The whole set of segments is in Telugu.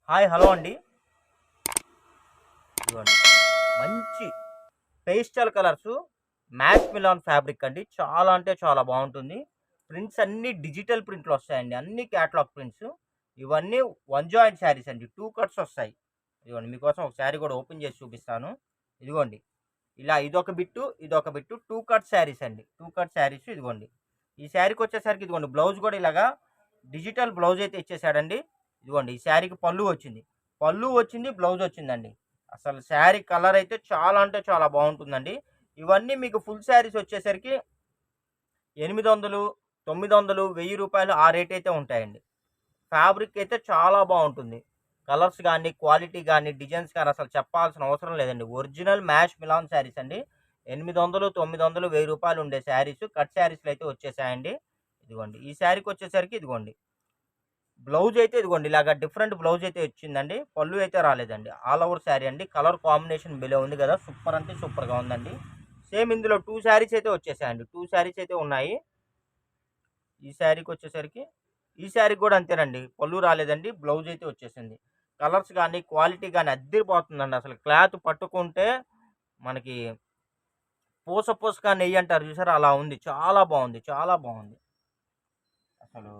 హాయ్ హలో అండి. ఇదిగోండి మంచి pastel colours matte Milan fabric అండి. చాలా అంటే చాలా బాగుంటుంది. ప్రింట్స్ అన్నీ డిజిటల్ ప్రింట్లు వస్తాయండి. అన్ని క్యాటలాగ్ ప్రింట్స్. ఇవన్నీ వన్ జాయింట్ శారీస్ అండి. టూ కట్స్ వస్తాయి. ఇదిగోండి మీకోసం ఒక శారీ కూడా ఓపెన్ చేసి చూపిస్తాను. ఇదిగోండి ఇలా ఇదొక బిట్టు టూ కట్ శారీస్ అండి. టూ కట్ శారీస్ ఇదిగోండి. ఈ శారీకి వచ్చేసరికి ఇదిగోండి బ్లౌజ్ కూడా ఇలాగా డిజిటల్ బ్లౌజ్ అయితే ఇచ్చేసాడండి. ఇదిగోండి ఈ శారీకి పళ్ళు వచ్చింది. పళ్ళు వచ్చింది, బ్లౌజ్ వచ్చిందండి. అసలు శారీ కలర్ అయితే చాలా అంటే చాలా బాగుంటుందండి. ఇవన్నీ మీకు ఫుల్ శారీస్ వచ్చేసరికి 800, 900, రూ. 1000 ఆ రేట్ అయితే ఉంటాయండి. ఫ్యాబ్రిక్ అయితే చాలా బాగుంటుంది. కలర్స్ కానీ, క్వాలిటీ కానీ, డిజైన్స్ కానీ అసలు చెప్పాల్సిన అవసరం లేదండి. ఒరిజినల్ మ్యాష్ మిలాన్ శారీస్ అండి. 800, 900, రూ. 1000 ఉండే శారీస్ కట్ శారీస్లు అయితే వచ్చేసాయండి. ఇదిగోండి ఈ శారీకి వచ్చేసరికి ఇదిగోండి బ్లౌజ్ అయితే ఇదిగోండి ఇలాగ డిఫరెంట్ బ్లౌజ్ అయితే వచ్చిందండి. పళ్ళు అయితే రాలేదండి. ఆల్ ఓవర్ శారీ అండి. కలర్ కాంబినేషన్ భలే ఉంది కదా, సూపర్ అంటే సూపర్గా ఉందండి. సేమ్ ఇందులో టూ శారీస్ అయితే వచ్చేసాయండి. టూ శారీస్ అయితే ఉన్నాయి. ఈ శారీకి వచ్చేసరికి ఈ శారీకి కూడా అంతేనండి. పళ్ళు రాలేదండి, బ్లౌజ్ అయితే వచ్చేసింది. కలర్స్ కానీ, క్వాలిటీ కానీ అద్దరిపోతుందండి. అసలు క్లాత్ పట్టుకుంటే మనకి పూసగా నెయ్యి అంటారు చూసారా, అలా ఉంది. చాలా బాగుంది, చాలా బాగుంది. అసలు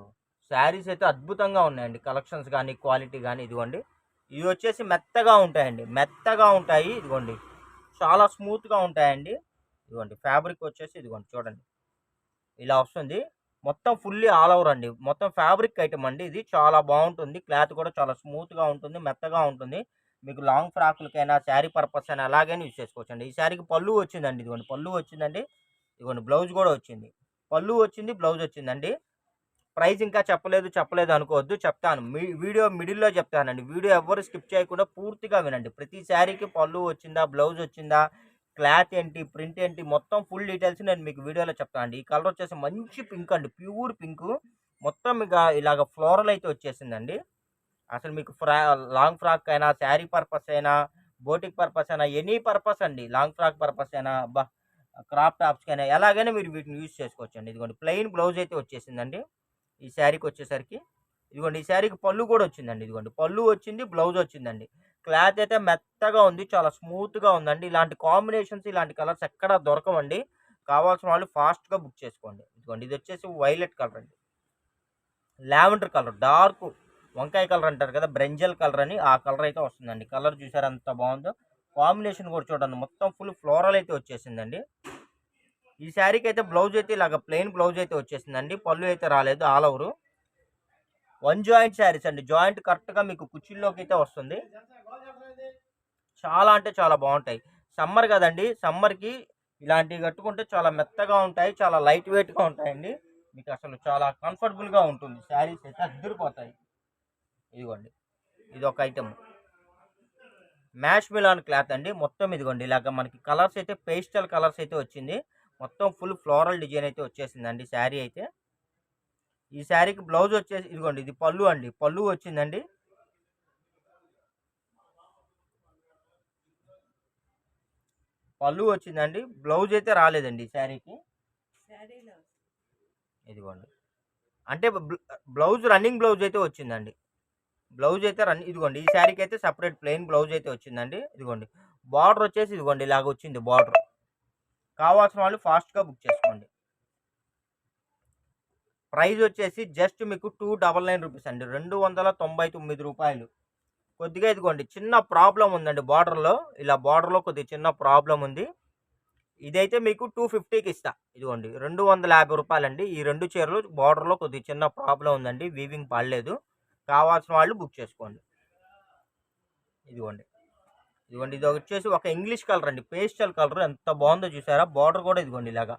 శారీస్ అయితే అద్భుతంగా ఉన్నాయండి. కలెక్షన్స్ కానీ, క్వాలిటీ కానీ. ఇదిగోండి ఇవి వచ్చేసి మెత్తగా ఉంటాయండి. మెత్తగా ఉంటాయి. ఇదిగోండి చాలా స్మూత్గా ఉంటాయండి. ఇదిగోండి ఫ్యాబ్రిక్ వచ్చేసి ఇదిగోండి చూడండి ఇలా వస్తుంది. మొత్తం ఫుల్లీ ఆల్ ఓవర్ అండి. మొత్తం ఫ్యాబ్రిక్ ఐటమ్ అండి. ఇది చాలా బాగుంటుంది. క్లాత్ కూడా చాలా స్మూత్గా ఉంటుంది, మెత్తగా ఉంటుంది. మీకు లాంగ్ ఫ్రాక్లకైనా, శారీ పర్పస్ అయినా అలాగైనా యూజ్ చేసుకోవచ్చండి. ఈ శారీకి పళ్ళు వచ్చిందండి. ఇదిగోండి పళ్ళు వచ్చిందండి. ఇదిగోండి బ్లౌజ్ కూడా వచ్చింది. పళ్ళు వచ్చింది, బ్లౌజ్ వచ్చిందండి. ప్రైస్ ఇంకా చెప్పలేదు అనుకోవద్దు, చెప్తాను. వీడియో మిడిల్‌లో చెప్తానండి. వీడియో ఎవ్వరు స్కిప్ చేయకుండా పూర్తిగా వినండి. ప్రతి శారీకి పళ్ళు వచ్చిందా, బ్లౌజ్ వచ్చిందా, క్లాత్ ఏంటి, ప్రింట్ ఏంటి, మొత్తం ఫుల్ డీటెయిల్స్ నేను మీకు వీడియోలో చెప్తానండి. ఈ కలర్ వచ్చేసి మంచి పింక్ అండి. Pure pink. మొత్తం ఇలాగ ఫ్లోరల్ అయితే వచ్చేసిందండి. అసలు మీకు లాంగ్ ఫ్రాక్ అయినా, శారీ పర్పస్ అయినా, బోటిక్ పర్పస్ అయినా, ఎనీ పర్పస్ అండి. లాంగ్ ఫ్రాక్ పర్పస్ అయినా, క్రాప్ టాప్స్‌కైనా ఎలాగైనా మీరు వీటిని యూజ్ చేసుకోవచ్చండి. ఇదిగోండి ప్లెయిన్ బ్లౌజ్ అయితే వచ్చేసిందండి. ఈ శారీకి వచ్చేసరికి ఇదిగోండి ఈ శారీకి పళ్ళు కూడా వచ్చిందండి. ఇదిగోండి పళ్ళు వచ్చింది, బ్లౌజ్ వచ్చిందండి. క్లాత్ అయితే మెత్తగా ఉంది, చాలా స్మూత్గా ఉందండి. ఇలాంటి కాంబినేషన్స్, ఇలాంటి కలర్స్ ఎక్కడా దొరకవండి. కావాల్సిన వాళ్ళు ఫాస్ట్గా బుక్ చేసుకోండి. ఇదిగోండి ఇది వచ్చేసి వైలెట్ కలర్ అండి. లావెండర్ కలర్, డార్క్ వంకాయ కలర్ అంటారు కదా, బ్రెంజల్ కలర్ అని ఆ కలర్ అయితే వస్తుందండి. కలర్ చూసారా ఎంత బాగుందో. కాంబినేషన్ కూడా చూడండి, మొత్తం ఫుల్ ఫ్లోరల్ అయితే వచ్చేసిందండి. ఈ శారీకి అయితే బ్లౌజ్ అయితే ఇలాగ ప్లెయిన్ బ్లౌజ్ అయితే వచ్చేసిందండి. పళ్ళు అయితే రాలేదు, all over one joint saris అండి. జాయింట్ కరెక్ట్గా మీకు కుర్చీల్లోకి అయితే వస్తుంది. చాలా అంటే చాలా బాగుంటాయి. సమ్మర్ కదండి, సమ్మర్కి ఇలాంటివి కట్టుకుంటే చాలా మెత్తగా ఉంటాయి, చాలా లైట్ వెయిట్గా ఉంటాయండి. మీకు అసలు చాలా కంఫర్టబుల్గా ఉంటుంది. శారీస్ అయితే అద్దరిపోతాయి. ఇదిగోండి ఇది ఒక ఐటమ్. మ్యాష్ మిలాన్ క్లాత్ అండి. మొత్తం ఇదిగోండి ఇలాగ మనకి కలర్స్ అయితే పేస్టల్ కలర్స్ అయితే వచ్చింది. మొత్తం ఫుల్ ఫ్లోరల్ డిజైన్ అయితే వచ్చేసిందండి శారీ అయితే. ఈ శారీకి బ్లౌజ్ వచ్చేసి ఇదిగోండి ఇది పళ్ళు అండి. పళ్ళు వచ్చిందండి. పళ్ళు వచ్చిందండి, బ్లౌజ్ అయితే రాలేదండి ఈ శారీకి. ఇదిగోండి అంటే బ్లౌజ్ రన్నింగ్ బ్లౌజ్ అయితే వచ్చిందండి. బ్లౌజ్ అయితే ఇదిగోండి ఈ శారీకి అయితే సపరేట్ ప్లెయిన్ బ్లౌజ్ అయితే వచ్చిందండి. ఇదిగోండి బార్డర్ వచ్చేసి ఇదిగోండి ఇలాగ వచ్చింది బార్డర్. కావాల్సిన వాళ్ళు ఫాస్ట్గా బుక్ చేసుకోండి. ప్రైస్ వచ్చేసి జస్ట్ మీకు 299 రూపీస్ అండి. రూ. 299. కొద్దిగా ఇదిగోండి చిన్న ప్రాబ్లం ఉందండి బార్డర్లో. ఇలా బార్డర్లో కొద్దిగా చిన్న ప్రాబ్లం ఉంది. ఇదైతే మీకు 250కి ఇస్తా. ఇదిగోండి రూ. 250 అండి. ఈ రెండు చీరలు బార్డర్లో కొద్దిగా చిన్న ప్రాబ్లం ఉందండి, వీవింగ్ పడలేదు. కావాల్సిన వాళ్ళు బుక్ చేసుకోండి. ఇదిగోండి ఇదిగోండి ఇది వచ్చేసి ఒక ఇంగ్లీష్ కలర్ అండి. పేస్టల్ కలర్ ఎంత బాగుందో చూసారా. బార్డర్ కూడా ఇదిగోండి ఇలాగా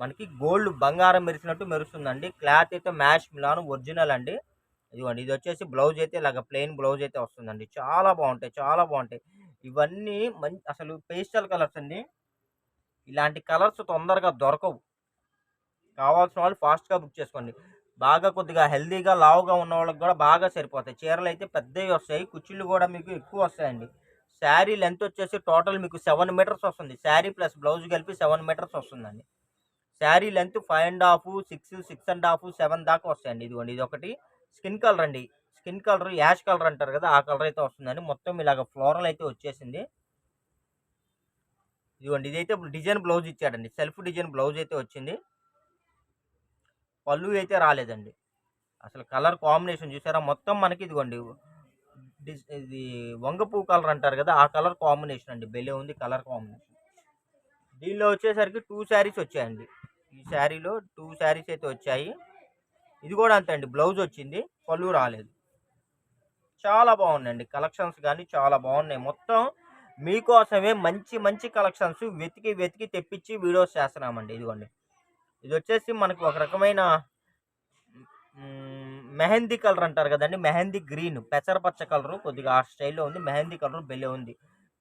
మనకి గోల్డ్ బంగారం మెరిసినట్టు మెరుస్తుందండి. క్లాత్ అయితే మ్యాష్ మిలాన్ ఒరిజినల్ అండి. ఇదిగోండి ఇది వచ్చేసి బ్లౌజ్ అయితే ఇలాగ ప్లెయిన్ బ్లౌజ్ అయితే వస్తుందండి. చాలా బాగుంటాయి, చాలా బాగుంటాయి. ఇవన్నీ అసలు పేస్టల్ కలర్స్ అండి. ఇలాంటి కలర్స్ తొందరగా దొరకవు. కావాల్సిన వాళ్ళు ఫాస్ట్గా బుక్ చేసుకోండి. బాగా కొద్దిగా హెల్దీగా లావుగా ఉన్న వాళ్ళకి కూడా బాగా సరిపోతాయి. చీరలు అయితే పెద్దవి వస్తాయి, కుచ్చిళ్ళు కూడా మీకు ఎక్కువ వస్తాయండి. శారీ లెంత్ వచ్చేసి టోటల్ మీకు 7 మీటర్స్ వస్తుంది. శారీ ప్లస్ బ్లౌజ్ కలిపి 7 మీటర్స్ వస్తుందండి. శారీ లెంత్ 5 ½ 6 6 ½ 7 దాకా వస్తాయండి. ఇదిగోండి ఇది ఒకటి స్కిన్ కలర్ అండి. స్కిన్ కలర్ యాష్ కలర్ అంటారు కదా, ఆ కలర్ అయితే వస్తుందండి. మొత్తం ఇలాగ ఫ్లోరల్ అయితే వచ్చేసింది. ఇదిగోండి, ఇదైతే డిజైన్ బ్లౌజ్ ఇచ్చాడండి. సెల్ఫ్ డిజైన్ బ్లౌజ్ అయితే వచ్చింది. పళ్ళు అయితే రాలేదండి. అసలు కలర్ కాంబినేషన్ చూసారా, మొత్తం మనకి ఇదిగోండి ఇది వంగ పువ్వు కలర్ అంటారు కదా, ఆ కలర్ కాంబినేషన్ అండి. భలే ఉంది కలర్ కాంబినేషన్. దీనిలో వచ్చేసరికి 2 శారీస్ వచ్చాయండి. ఈ శారీలో 2 శారీస్ అయితే వచ్చాయి. ఇది కూడా అంతే అండి, బ్లౌజ్ వచ్చింది, పళ్ళు రాలేదు. చాలా బాగున్నాయండి కలెక్షన్స్, కానీ చాలా బాగున్నాయి. మొత్తం మీకోసమే మంచి మంచి కలెక్షన్స్ వెతికి వెతికి తెప్పించి వీడియోస్ చేస్తున్నామండి. ఇదిగోండి, ఇది వచ్చేసి మనకు ఒక రకమైన మెహందీ కలర్ అంటారు కదండి, మెహందీ గ్రీన్, పెసరపచ్చ కలర్, కొద్దిగా ఆ స్టైల్లో ఉంది. మెహందీ కలర్ బెల్లే ఉంది.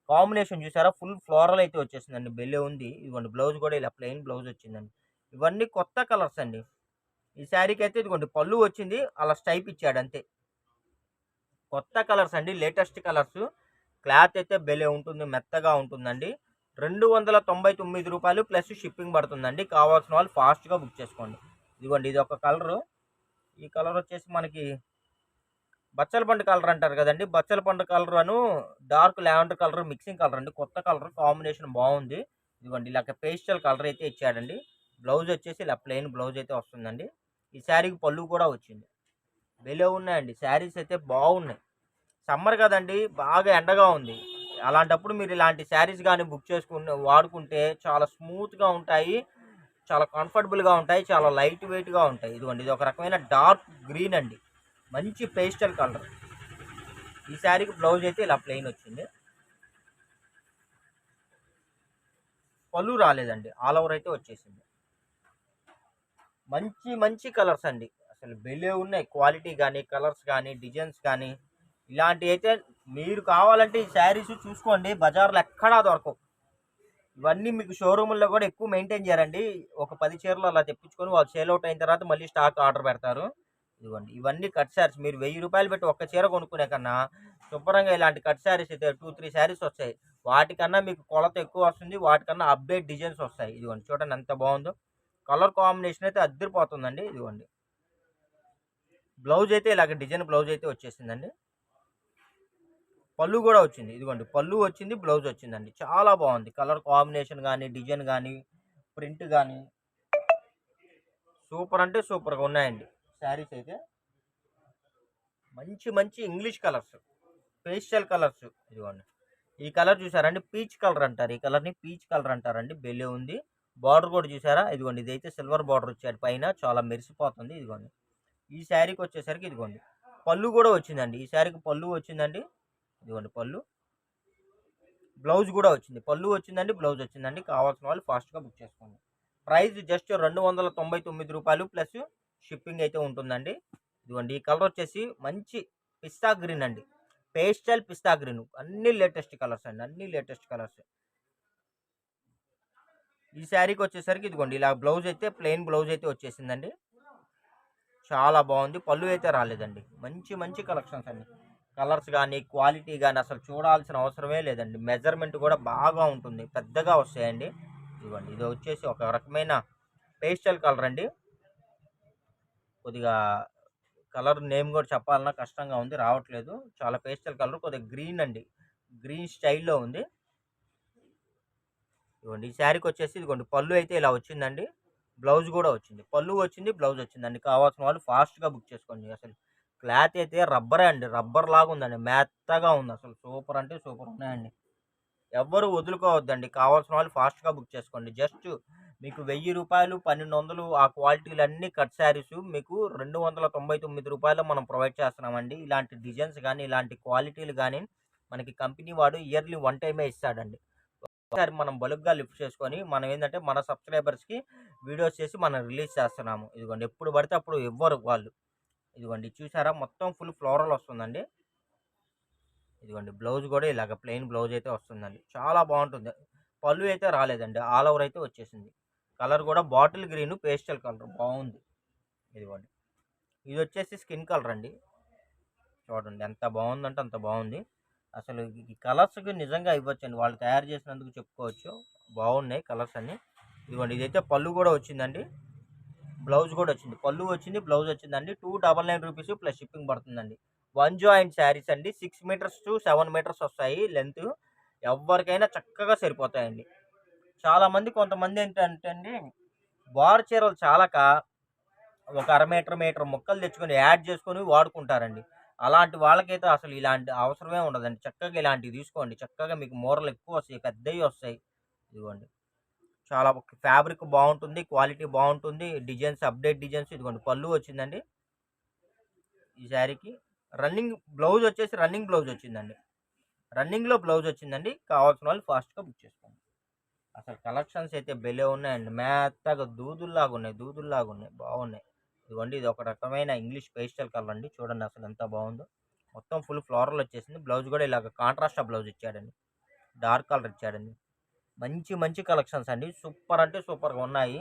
కాంబినేషన్ చూసారా, ఫుల్ ఫ్లోరల్ అయితే వచ్చేసిందండి, బెల్లే ఉంది. ఇదిగోండి, బ్లౌజ్ కూడా ఇలా ప్లెయిన్ బ్లౌజ్ వచ్చిందండి. ఇవన్నీ కొత్త కలర్స్ అండి. ఈ శారీకి అయితే ఇదిగోండి పళ్ళు వచ్చింది, అలా స్టైప్ ఇచ్చాడు అంతే. కొత్త కలర్స్ అండి, లేటెస్ట్ కలర్స్. క్లాత్ అయితే బెలే ఉంటుంది, మెత్తగా ఉంటుందండి. 299 రూపాయలు ప్లస్ షిప్పింగ్ పడుతుందండి. కావాల్సిన వాళ్ళు ఫాస్ట్గా బుక్ చేసుకోండి. ఇదిగోండి, ఇది ఒక కలరు. ఈ కలర్ వచ్చేసి మనకి బచ్చల పండు కలర్ అంటారు కదండి, బచ్చల పండు కలర్ అను dark lavender colour mixing colour అండి. కొత్త కలర్ కాంబినేషన్ బాగుంది. ఇదిగోండి, ఇలాగ పేస్టల్ కలర్ అయితే ఇచ్చాడండి. బ్లౌజ్ వచ్చేసి ఇలా ప్లెయిన్ బ్లౌజ్ అయితే వస్తుందండి. ఈ శారీకి పళ్ళు కూడా వచ్చింది. భలే ఉన్నాయండి శారీస్ అయితే, బాగున్నాయి. సమ్మర్ కదండి, బాగా ఎండగా ఉంది. అలాంటప్పుడు మీరు ఇలాంటి శారీస్ కానీ బుక్ చేసుకుని వాడుకుంటే చాలా స్మూత్గా ఉంటాయి, చాలా కంఫర్టబుల్గా ఉంటాయి, చాలా లైట్ వెయిట్గా ఉంటాయి. ఇదిగోండి, ఇది ఒక రకమైన డార్క్ గ్రీన్ అండి, మంచి పేస్టల్ కలర్. ఈ శారీకి బ్లౌజ్ అయితే ఇలా ప్లెయిన్ వచ్చింది, పళ్ళు రాలేదండి, ఆల్ ఓవర్ అయితే వచ్చేసింది. మంచి మంచి కలర్స్ అండి, అసలు భలే ఉన్నాయి. క్వాలిటీ కానీ, కలర్స్ కానీ, డిజైన్స్ కానీ, ఇలాంటివి అయితే మీరు కావాలంటే ఈ శారీస్ చూసుకోండి, బజార్లో ఎక్కడా దొరకవు. ఇవన్నీ మీకు షోరూముల్లో కూడా ఎక్కువ మెయింటైన్ చేయరండి. ఒక 10 చీరలు అలా తెప్పించుకొని వాళ్ళు సేల్ అవుట్ అయిన తర్వాత మళ్ళీ స్టాక్ ఆర్డర్ పెడతారు. ఇదిగోండి, ఇవన్నీ కట్ శారీస్. మీరు 1000 రూపాయలు పెట్టి ఒక్క చీర కొనుక్కునే కన్నా శుభ్రంగా ఇలాంటి కట్ శారీస్ అయితే 2, 3 శారీస్ వస్తాయి. వాటికన్నా మీకు కొలత ఎక్కువ వస్తుంది, వాటికన్నా అప్డేట్ డిజైన్స్ వస్తాయి. ఇదిగోండి, చూడండి ఎంత బాగుందో. కలర్ కాంబినేషన్ అయితే అద్దరిపోతుందండి. ఇదిగోండి, బ్లౌజ్ అయితే ఇలాగ డిజైన్ బ్లౌజ్ అయితే వచ్చేసిందండి. పళ్ళు కూడా వచ్చింది. ఇదిగోండి, పళ్ళు వచ్చింది, బ్లౌజ్ వచ్చిందండి. చాలా బాగుంది. కలర్ కాంబినేషన్ కానీ, డిజైన్ కానీ, ప్రింట్ కానీ సూపర్ అంటే సూపర్గా ఉన్నాయండి శారీస్ అయితే. మంచి మంచి ఇంగ్లీష్ కలర్స్, పేస్టల్ కలర్స్. ఇదిగోండి, ఈ కలర్ చూసారండి, పీచ్ కలర్ అంటారు. ఈ కలర్ని పీచ్ కలర్ అంటారండి. బెల్లే ఉంది. బార్డర్ కూడా చూసారా, ఇదిగోండి, ఇదైతే సిల్వర్ బార్డర్ వచ్చాడు పైన, చాలా మెరిసిపోతుంది. ఇదిగోండి, ఈ శారీకి వచ్చేసరికి ఇదిగోండి పళ్ళు కూడా వచ్చిందండి. ఈ శారీకి పళ్ళు వచ్చిందండి. ఇదిగోండి పళ్ళు, బ్లౌజ్ కూడా వచ్చింది. పళ్ళు వచ్చిందండి, బ్లౌజ్ వచ్చిందండి. కావాల్సిన వాళ్ళు ఫాస్ట్గా బుక్ చేసుకోండి. ప్రైస్ జస్ట్ 299 రూపాయలు ప్లస్ షిప్పింగ్ అయితే ఉంటుందండి. ఇదిగోండి, ఈ కలర్ వచ్చేసి మంచి పిస్తా గ్రీన్ అండి, పేస్టల్ పిస్తా గ్రీన్. అన్ని లేటెస్ట్ కలర్స్ అండి, అన్ని లేటెస్ట్ కలర్స్. ఈ శారీకి వచ్చేసరికి ఇదిగోండి ఇలా బ్లౌజ్ అయితే ప్లెయిన్ బ్లౌజ్ అయితే వచ్చేసిందండి. చాలా బాగుంది. పళ్ళు అయితే రాలేదండి. మంచి మంచి కలెక్షన్స్ అండి. కలర్స్ కానీ, క్వాలిటీ కానీ అసలు చూడాల్సిన అవసరమే లేదండి. మెజర్మెంట్ కూడా బాగా ఉంటుంది, పెద్దగా వస్తాయండి. ఇదిగోండి, ఇది వచ్చేసి ఒక రకమైన పేస్టల్ కలర్ అండి. కొద్దిగా కలర్ నేమ్ కూడా చెప్పాలన్నా కష్టంగా ఉంది, రావట్లేదు. చాలా పేస్టల్ కలర్, కొద్దిగా గ్రీన్ అండి, గ్రీన్ స్టైల్లో ఉంది. ఇదిగోండి, ఈ శారీకి వచ్చేసి ఇదిగోండి పళ్ళు అయితే ఇలా వచ్చిందండి. బ్లౌజ్ కూడా వచ్చింది. పళ్ళు వచ్చింది, బ్లౌజ్ వచ్చిందండి. కావాల్సిన వాళ్ళు ఫాస్ట్గా బుక్ చేసుకోండి. అసలు క్లాత్ అయితే రబ్బరే అండి, రబ్బర్ లాగా ఉందండి, మెత్తగా ఉంది. అసలు సూపర్ అంటే సూపర్ ఉన్నాయండి. ఎవ్వరు వదులుకోవద్దండి. కావాల్సిన వాళ్ళు ఫాస్ట్గా బుక్ చేసుకోండి. జస్ట్ మీకు 1000 రూపాయలు, 1200 ఆ క్వాలిటీలన్నీ కట్ శారీస్ మీకు 299 రూపాయలు మనం ప్రొవైడ్ చేస్తున్నామండి. ఇలాంటి డిజైన్స్ కానీ, ఇలాంటి క్వాలిటీలు కానీ మనకి కంపెనీ వాడు ఇయర్లీ 1 టైమే ఇస్తాడండి. ఒకసారి మనం బల్క్గా లిఫ్ట్ చేసుకొని మనం ఏంటంటే మన సబ్స్క్రైబర్స్కి వీడియోస్ చేసి మనం రిలీజ్ చేస్తున్నాము. ఇదిగోండి, ఎప్పుడు పడితే అప్పుడు ఇవ్వరు వాళ్ళు. ఇదిగోండి, చూసారా, మొత్తం ఫుల్ ఫ్లోరల్ వస్తుందండి. ఇదిగోండి, బ్లౌజ్ కూడా ఇలాగ ప్లెయిన్ బ్లౌజ్ అయితే వస్తుందండి. చాలా బాగుంటుంది. పళ్ళు అయితే రాలేదండి, ఆల్ ఓవర్ అయితే వచ్చేసింది. కలర్ కూడా బాటిల్ గ్రీన్ పేస్టల్ కలర్ బాగుంది. ఇదిగోండి, ఇది వచ్చేసి స్కిన్ కలర్ అండి. చూడండి ఎంత బాగుందంటే అంత బాగుంది. అసలు ఈ కలర్స్కి నిజంగా ఇవ్వచ్చండి, వాళ్ళు తయారు చేసినందుకు చెప్పుకోవచ్చు. బాగున్నాయి కలర్స్ అన్నీ. ఇదిగోండి, ఇదైతే పళ్ళు కూడా వచ్చిందండి, బ్లౌజ్ కూడా వచ్చింది. పళ్ళు వచ్చింది, బ్లౌజ్ వచ్చిందండి. 299 రూపీస్ ప్లస్ షిప్పింగ్ పడుతుందండి. వన్ జాయింట్ శారీస్ అండి. 6 మీటర్స్ టు 7 మీటర్స్ వస్తాయి లెంత్. ఎవ్వరికైనా చక్కగా సరిపోతాయండి. చాలామంది కొంతమంది ఏంటంటే అండి, బార్ చీరలు చాలక ఒక అర మీటర్, మీటర్ ముక్కలు తెచ్చుకొని యాడ్ చేసుకొని వాడుకుంటారండి. అలాంటి వాళ్ళకైతే అసలు ఇలాంటి అవసరమే ఉండదండి. చక్కగా ఇలాంటివి తీసుకోండి. చక్కగా మీకు మూరలు ఎక్కువొస్తాయి. పెద్దయి వస్తాయి. ఇదిగోండి. చాలా ఫ్యాబ్రిక్ బావుంటుంది. క్వాలిటీ బావుంటుంది. డిజైన్స్ అప్‌డేట్ డిజైన్స్ ఇదిగోండి పళ్ళు వచ్చిందండి ఈ శారీకి. రన్నింగ్ బ్లౌజ్ వచ్చిందండి. రన్నింగ్‌లో బ్లౌజ్ వచ్చిందండి. కావాల్సిన వాళ్ళు ఫాస్ట్‌గా బుక్ చేసుకోండి. అసలు కలెక్షన్స్ అయితే భలే ఉన్నాయండి. మెత్తగా దూదుల్లాగున్నాయి. బాగున్నాయి. ఇదిగోండి ఇది ఒక రకమైన ఇంగ్లీష్ పేస్టల్ కలర్ అండి. చూడండి అసలు ఎంత బాగుందో. మొత్తం ఫుల్ ఫ్లోరల్ వచ్చేసింది. బ్లౌజ్ కూడా ఇలాగ కాంట్రాస్ట్ బ్లౌజ్ ఇచ్చాడండి. డార్క్ కలర్ ఇచ్చాడండి. మంచి మంచి కలెక్షన్స్ అండి. సూపర్ అంటే సూపర్‌గా ఉన్నాయి.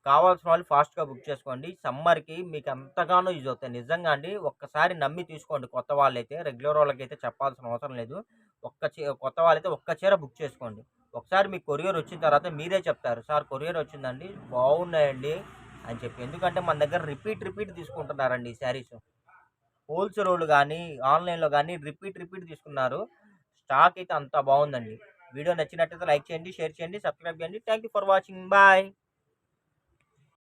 కావాల్సిన వాళ్ళు ఫాస్ట్‌గా బుక్ చేసుకోండి. సమ్మర్‌కి మీకు ఎంతగానో యూజ్ అవుతాయి. నిజంగా అండి. ఒక్కసారి నమ్మి తీసుకోండి కొత్త వాళ్ళైతే. రెగ్యులర్ వాళ్ళకైతే చెప్పాల్సిన అవసరం లేదు. కొత్త వాళ్ళైతే ఒక్క చీర బుక్ చేసుకోండి. ఒకసారి మీకు కొరియర్ వచ్చిన తర్వాత మీరే చెప్తారు. సార్ కొరియర్ వచ్చిందండి. బాగున్నాయండి అని చెప్పి. ఎందుకంటే మన దగ్గర రిపీట్ తీసుకుంటున్నారండి ఈ శారీస్. హోల్‌సేలోళ్ళు గానీ, ఆన్‌లైన్‌లో గానీ రిపీట్ తీసుకున్నారు. స్టాక్ అయితే అంత బావుందండి. వీడియో నచ్చినట్టయితే లైక్ చేయండి, షేర్ చేయండి, సబ్స్క్రైబ్ చేయండి. Thank you for watching. Bye.